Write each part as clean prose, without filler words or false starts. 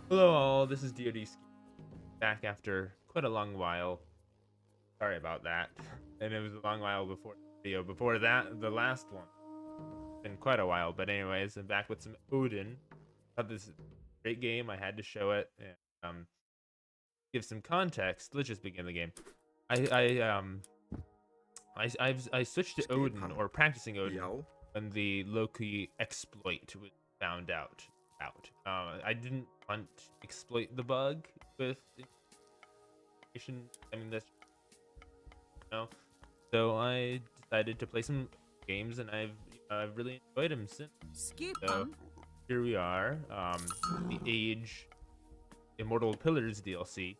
Hello all, this is DoD back after quite a long while. Sorry about that. And it was a long while before the video. Before that, the last one. Been quite a while, but anyways, I'm back with some Odin. Thought this is a great game. I had to show it and give some context. Let's just begin the game. I switched to Odin or practicing Odin when the Loki exploit was found out. I didn't want to exploit the bug with information. I mean, that's so I decided to play some games, and I've really enjoyed them since. So here we are, the Age Immortal Pillars DLC.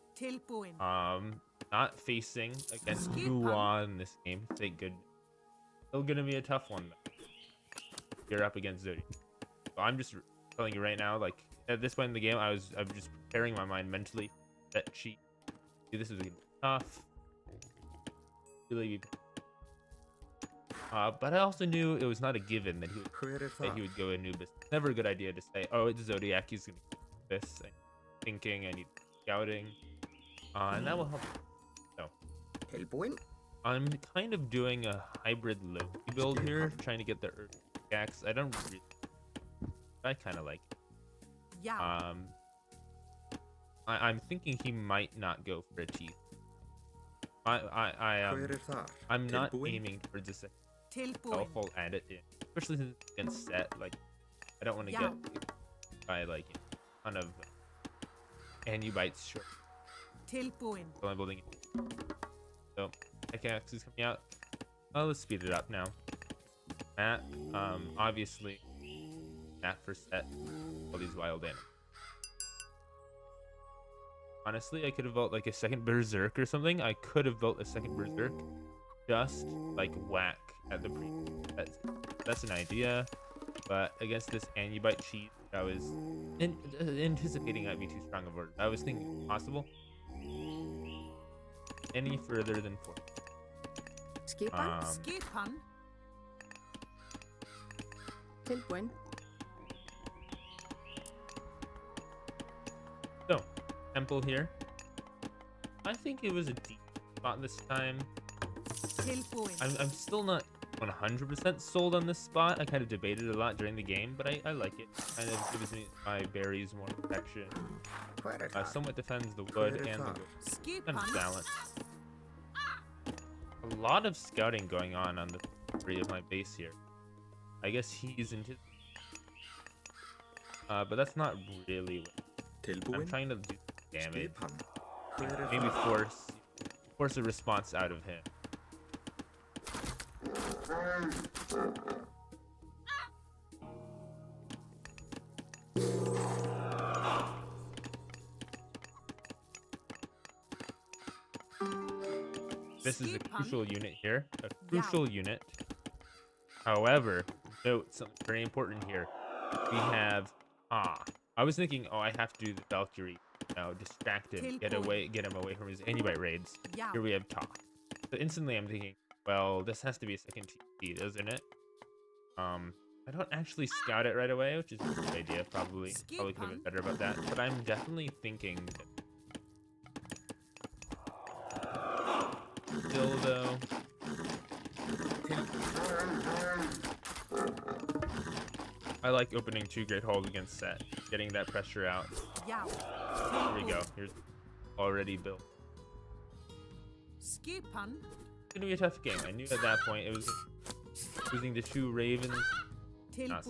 Not facing against Njord in this game. Thank goodness. Still gonna be a tough one though. You're up against Zodi. So I'm just telling you right now, like at this point in the game, I'm just preparing my mind mentally that cheat. This is gonna be tough. Really. But I also knew it was not a given that he would go Anubis. Never a good idea to say, oh, it's Zodiac, he's gonna do this. I'm thinking, I need scouting, and that will help. So, I'm kind of doing a hybrid Loki build here, trying to get the Earth axe. I don't really, I kind of like it. I'm thinking he might not go for a teeth. I'm not aiming for just a I'll add it in, especially since it's against set. Like, I don't want to get by like a ton of bites short. So I'm building it. So pickaxe is coming out. Oh, let's speed it up now. That obviously that for set all these wild animals. Honestly, I could have built like a second berserk or something. I could have built a second berserk, just like whack at the pre. That's an idea, but against this bite cheat, I was anticipating I'd be too strong of a word. I was thinking possible. Any further than 4. So, temple here. I think it was a deep spot this time. I'm still not 100% sold on this spot. I kind of debated a lot during the game, but I like it. Kind of gives me my berries more protection. Somewhat defends the wood and the wood. Kind of balance. A lot of scouting going on the periphery of my base here. I guess he's into. But that's not really what I'm trying to do damage. Maybe force a response out of him. This is a crucial unit here. A crucial unit. However, note something very important here. We have I was thinking, oh, I have to do the Valkyrie. Distract him, get him away from his bite raids. Here we have Ta. So instantly I'm thinking, well, this has to be a second TP, doesn't it? I don't actually scout it right away, which is a good idea. Probably could have been better about that. But I'm definitely thinking that still though. I like opening 2 great holes against set, getting that pressure out. Here we go. Here's already built. It's gonna be a tough game. I knew at that point it was losing the 2 ravens. Not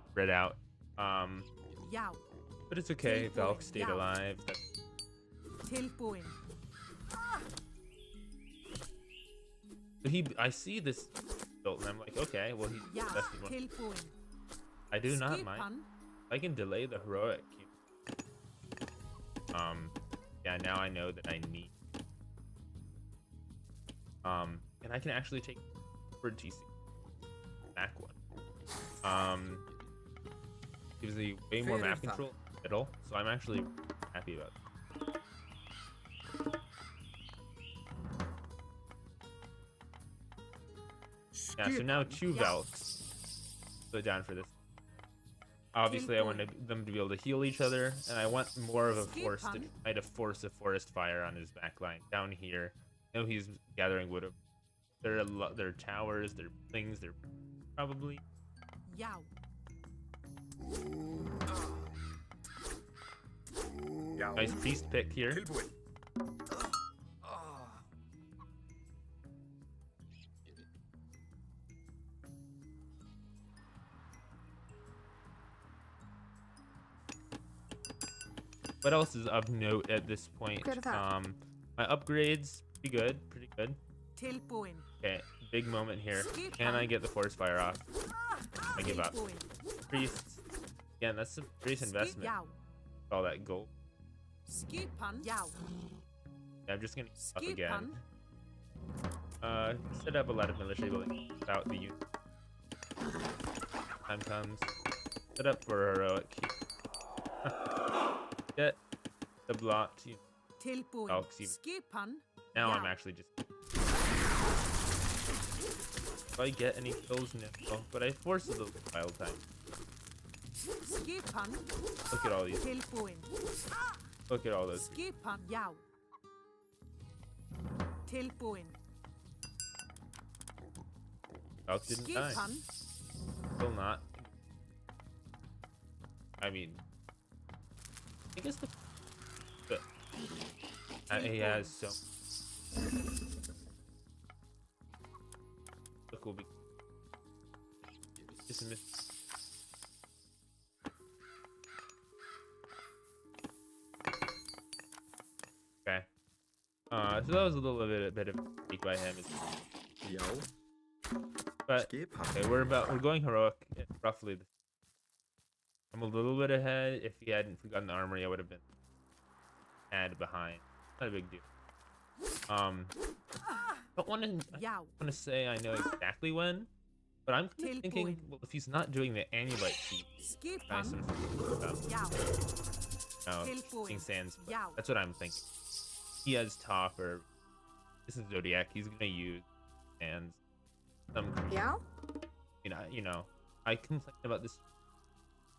spread out. But it's okay. Valk stayed alive. So I see this built and I'm like, okay, well he's the best one. I do not mind. I can delay the heroic. Yeah, now I know that I need. And I can actually take for TC back one. Gives me way more map control in the middle, so I'm actually happy about it. Yeah, so now 2 Valks. So down for this. Obviously, I want them to be able to heal each other, and I want more of a force to try to force a forest fire on his backline down here. I know he's gathering wood. There are towers, there are things, they're probably. Yow. Nice priest pick here. What else is of note at this point? My upgrades, pretty good. Okay, big moment here. Can I get the forest fire off? I give up. Priests. Again, that's a great investment. All that gold. Yeah, I'm just gonna up again. Set up a lot of militia building without the unit. Time comes. Set up for heroic. Get the blot. Now I'm actually just. Do I get any kills? No, but I forced a little wild time. Look at all these. Look at all those. Elk didn't die. Still not. I mean, I guess the he has so. Look, will be just a miss. Okay. So that was a little bit of a peek by him. Yo. But okay, we're going heroic at roughly. I'm a little bit ahead. If he hadn't forgotten the armory, I would have been behind. Not a big deal. Don't want to say I know exactly when, but I'm kind of thinking, well, if he's not doing the Anulite feat, nice and King Sands. That's what I'm thinking. He has top, or this is Zodiac. He's gonna use and some. Yeah. You know, I complain about this.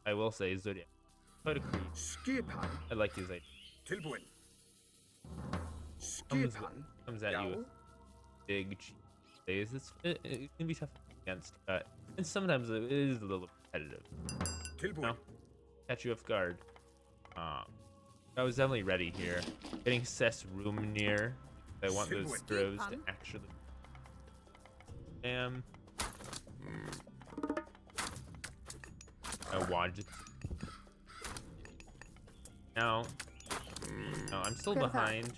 I will say Zodiac. Quite a creep. I like his idea. Comes at you with big days. It can be tough against, and sometimes it is a little repetitive. No, catch you off guard. I was definitely ready here. Getting Seth's room near. I want those throws to actually. I watched it. Now, no, I'm still behind.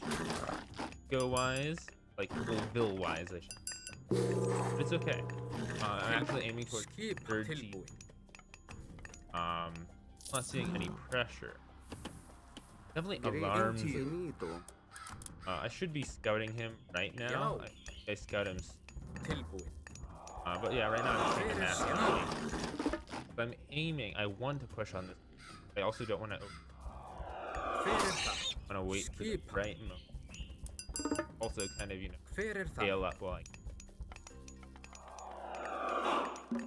Go wise, like bill wise, I should. But it's okay. I'm actually aiming towards third G. Not seeing any pressure. Definitely alarms. I should be scouting him right now. I scout him. But yeah, right now I'm taking that. I'm aiming. I want to push on this. I also don't want to. Want to wait for the right moment. Also, kind of, scale up while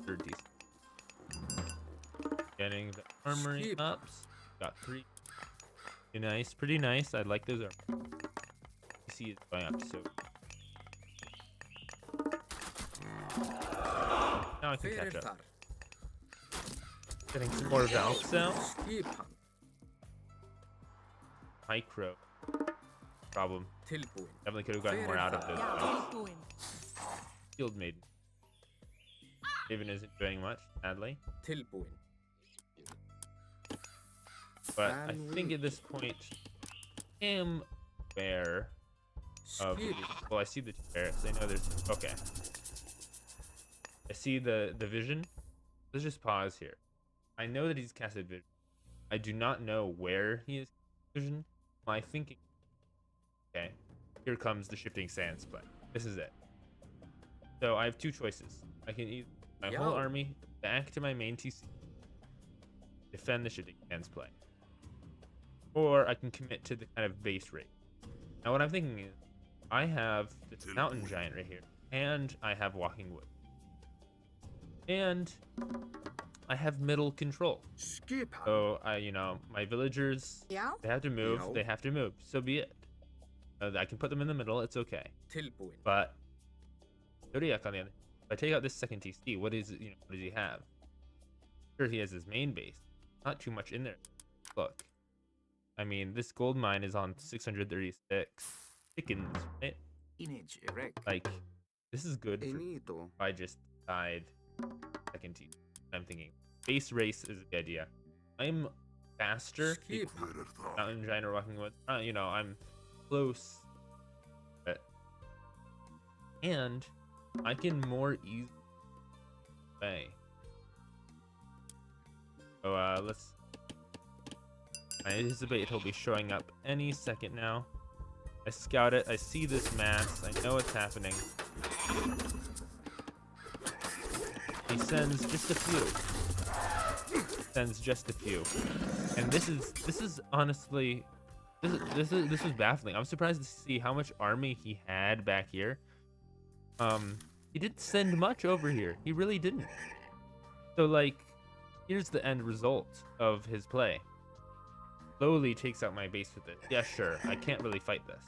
third decent. Getting the armory ups. Got 3. Pretty nice. I like those. You see it going up, so. Now I can catch up. Getting some more valve cells. Micro. Problem. Definitely could have gotten more out of those valves. Field Maiden. Even isn't doing much, sadly. But I think at this point, I am aware of. Well, I see the terrace. I know there's. Okay. I see the vision. Let's just pause here. I know that he's casted vision. I do not know where he is vision. My thinking. Okay. Here comes the shifting sands play. This is it. So I have 2 choices. I can either my whole army back to my main TC, defend the shifting sands play, or I can commit to the kind of base rate. Now what I'm thinking is, I have this mountain giant right here, and I have walking wood, and I have middle control. So my villagers, Yeah. they have to move. They have to move. So be it. I can put them in the middle. It's okay. But Zodiac on the other. If I take out this second TC, what is what does he have? Sure, he has his main base. Not too much in there. Look, I mean, this gold mine is on 636 chickens, right? Like, this is good for if I just decide second TC. I'm thinking base race is the idea. I'm faster. Mountain giant or walking with. I'm close. And I can more easily play. So let's. I anticipate he'll be showing up any second now. I scout it. I see this mass. I know what's happening. He sends just a few. Sends just a few. And this is honestly, this is baffling. I'm surprised to see how much army he had back here. He didn't send much over here. He really didn't. So like, here's the end result of his play. Slowly takes out my base with it. Yeah, sure. I can't really fight this.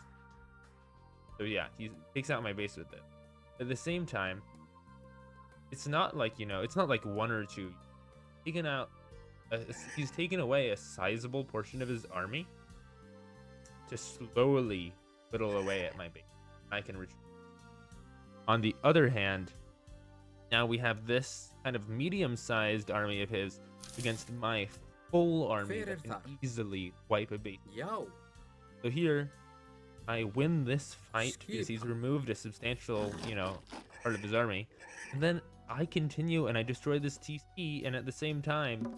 So yeah, he takes out my base with it. At the same time, it's not like, it's not like one or two. He's taken away a sizable portion of his army to slowly whittle away at my base. I can retreat. On the other hand, now we have this kind of medium-sized army of his against my full army that can easily wipe a base. So here, I win this fight because he's removed a substantial, part of his army. And then I continue and I destroy this TC, and at the same time,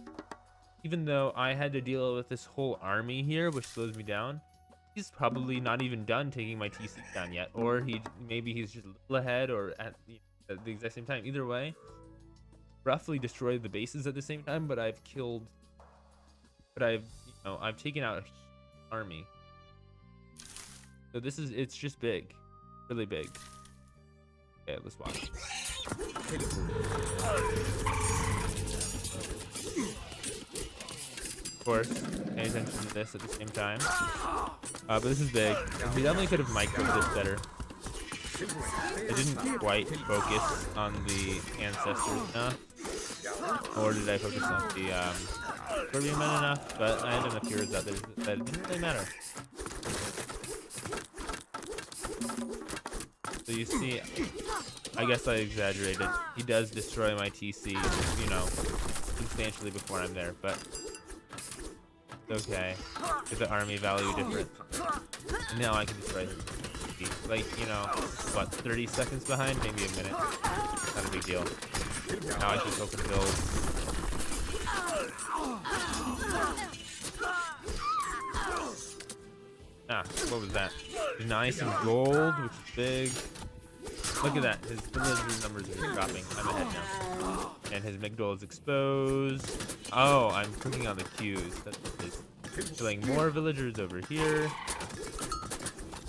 even though I had to deal with this whole army here, which slows me down, he's probably not even done taking my TC down yet, or maybe he's just a little ahead or at the exact same time. Either way, roughly destroyed the bases at the same time, but I've taken out an army. So it's just big, really big. Okay, let's watch. Of course, pay attention to this at the same time. But this is big. We definitely could have microed this better. I didn't quite focus on the ancestors enough, or did I focus on the Scorpion men enough? But I had enough heroes out there that it didn't really matter. So you see, I guess I exaggerated. He does destroy my TC, substantially before I'm there, but it's okay. Is the army value different? And now I can destroy him. Like, what, 30 seconds behind? Maybe a minute. Not a big deal. Now I can open build. What was that? Nice and gold, which is big. Look at that. His villager numbers are dropping. I'm ahead now. And his Migdol is exposed. Oh, I'm clicking on the Qs. That's what it is. Killing more villagers over here.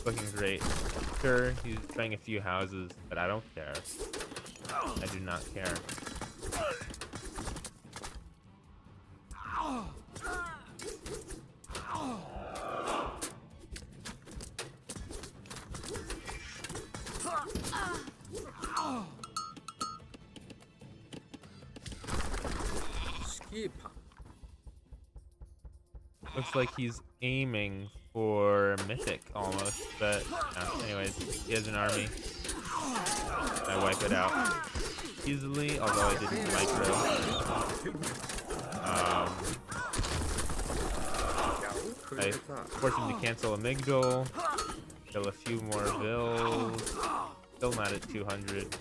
Looking great. Sure, he's trying a few houses, but I don't care. I do not care. Looks like he's aiming for Mythic almost, but anyways, he has an army. I wipe it out easily, although I didn't micro. I forced him to cancel a Migdol, kill a few more vills, still not at 200.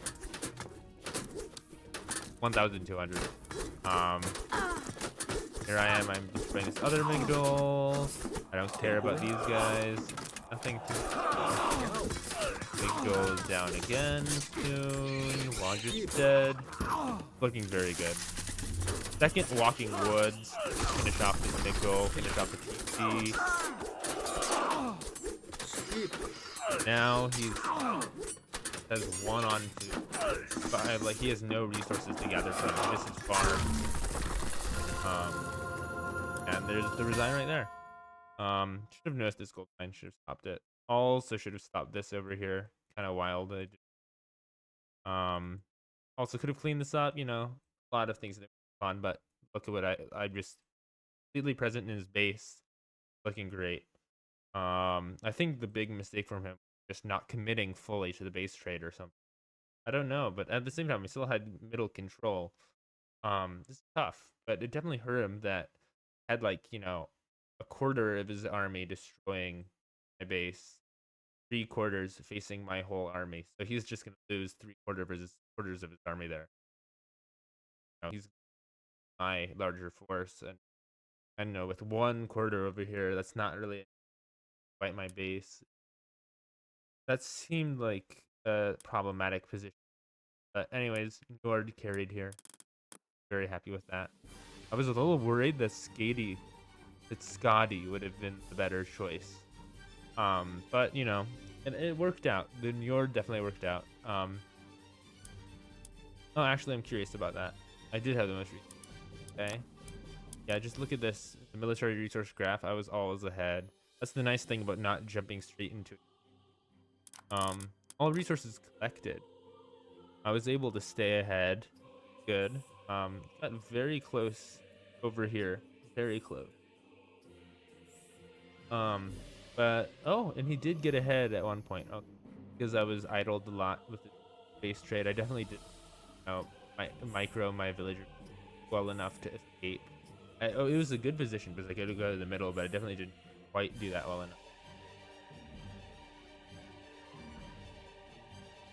1,200. Here I am, I'm destroying this other Migdol. I don't care about these guys. Nothing to... Migdol is down again soon. Wander's dead. Looking very good. Second Walking Woods. Finish off this Migdol. Finish off the TC. Now he's... has 1 on 2. 5. Like, he has no resources to gather from. This is farm. And there's the resign right there. Should have noticed this gold mine. Should have stopped it. Also should have stopped this over here. Kind of wild. Um, also could have cleaned this up. You know, a lot of things that were fun, but look at what I just completely present in his base, looking great. I think the big mistake from him just not committing fully to the base trade or something. I don't know, but at the same time, he still had middle control. This is tough, but it definitely hurt him that had like a quarter of his army destroying my base, 3/4 facing my whole army. So he's just gonna lose 3/4 of his army there. He's my larger force, and I don't know, with 1/4 over here, that's not really quite my base. That seemed like a problematic position. But anyways, Njord carried here. Very happy with that. I was a little worried that Scotty would have been the better choice. But and it worked out. The Njord definitely worked out. Oh, actually, I'm curious about that. I did have the most recent. Okay. Yeah, just look at this. The military resource graph. I was always ahead. That's the nice thing about not jumping straight into it. All resources collected. I was able to stay ahead. Good. Got very close over here. Very close. But oh, and he did get ahead at one point. Oh, because I was idled a lot with the base trade. I definitely did, micro my villager well enough to escape. Oh, it was a good position because I could go to the middle, but I definitely didn't quite do that well enough.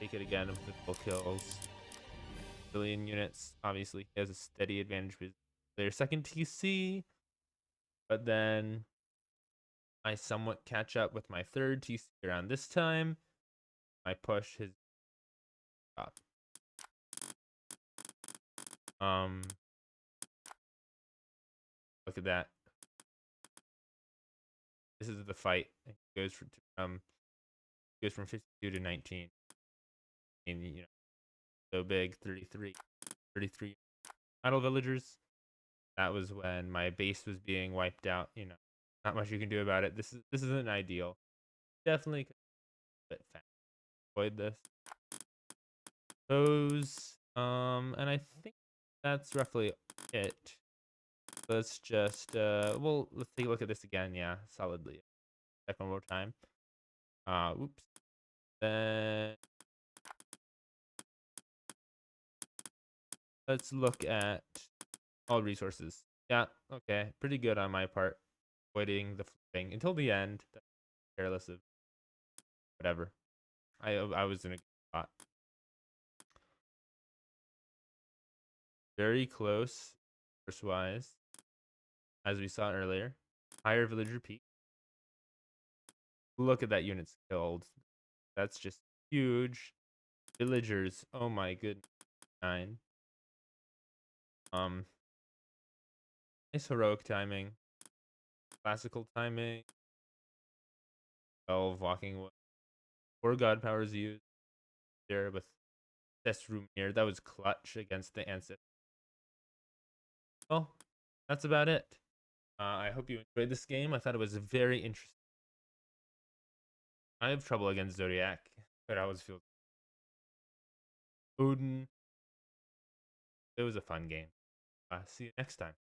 Take it again with the full kills. Billion units. Obviously, he has a steady advantage with their second TC, but then I somewhat catch up with my third TC around this time. I push his top. Look at that. This is the fight. It goes from 52 to 19. And so big, 33 idle villagers. That was when my base was being wiped out. Not much you can do about it. This isn't ideal. Definitely a bit fast. Avoid this. Those and I think that's roughly it. Let's just let's take a look at this again. Yeah, solidly. Check one more time. Oops. Then let's look at all resources. Yeah, okay. Pretty good on my part. Avoiding the flipping until the end. Careless of whatever. I was in a good spot. Very close, force wise, as we saw earlier. Higher villager peak. Look at that unit killed. That's just huge. Villagers. Oh my goodness. 9. Nice heroic timing. Classical timing. 12 walking away. 4 god powers used there with test room here. That was clutch against the ancestor. Well, that's about it. I hope you enjoyed this game. I thought it was very interesting. I have trouble against Zodiac, but I always feel Odin. It was a fun game. See you next time.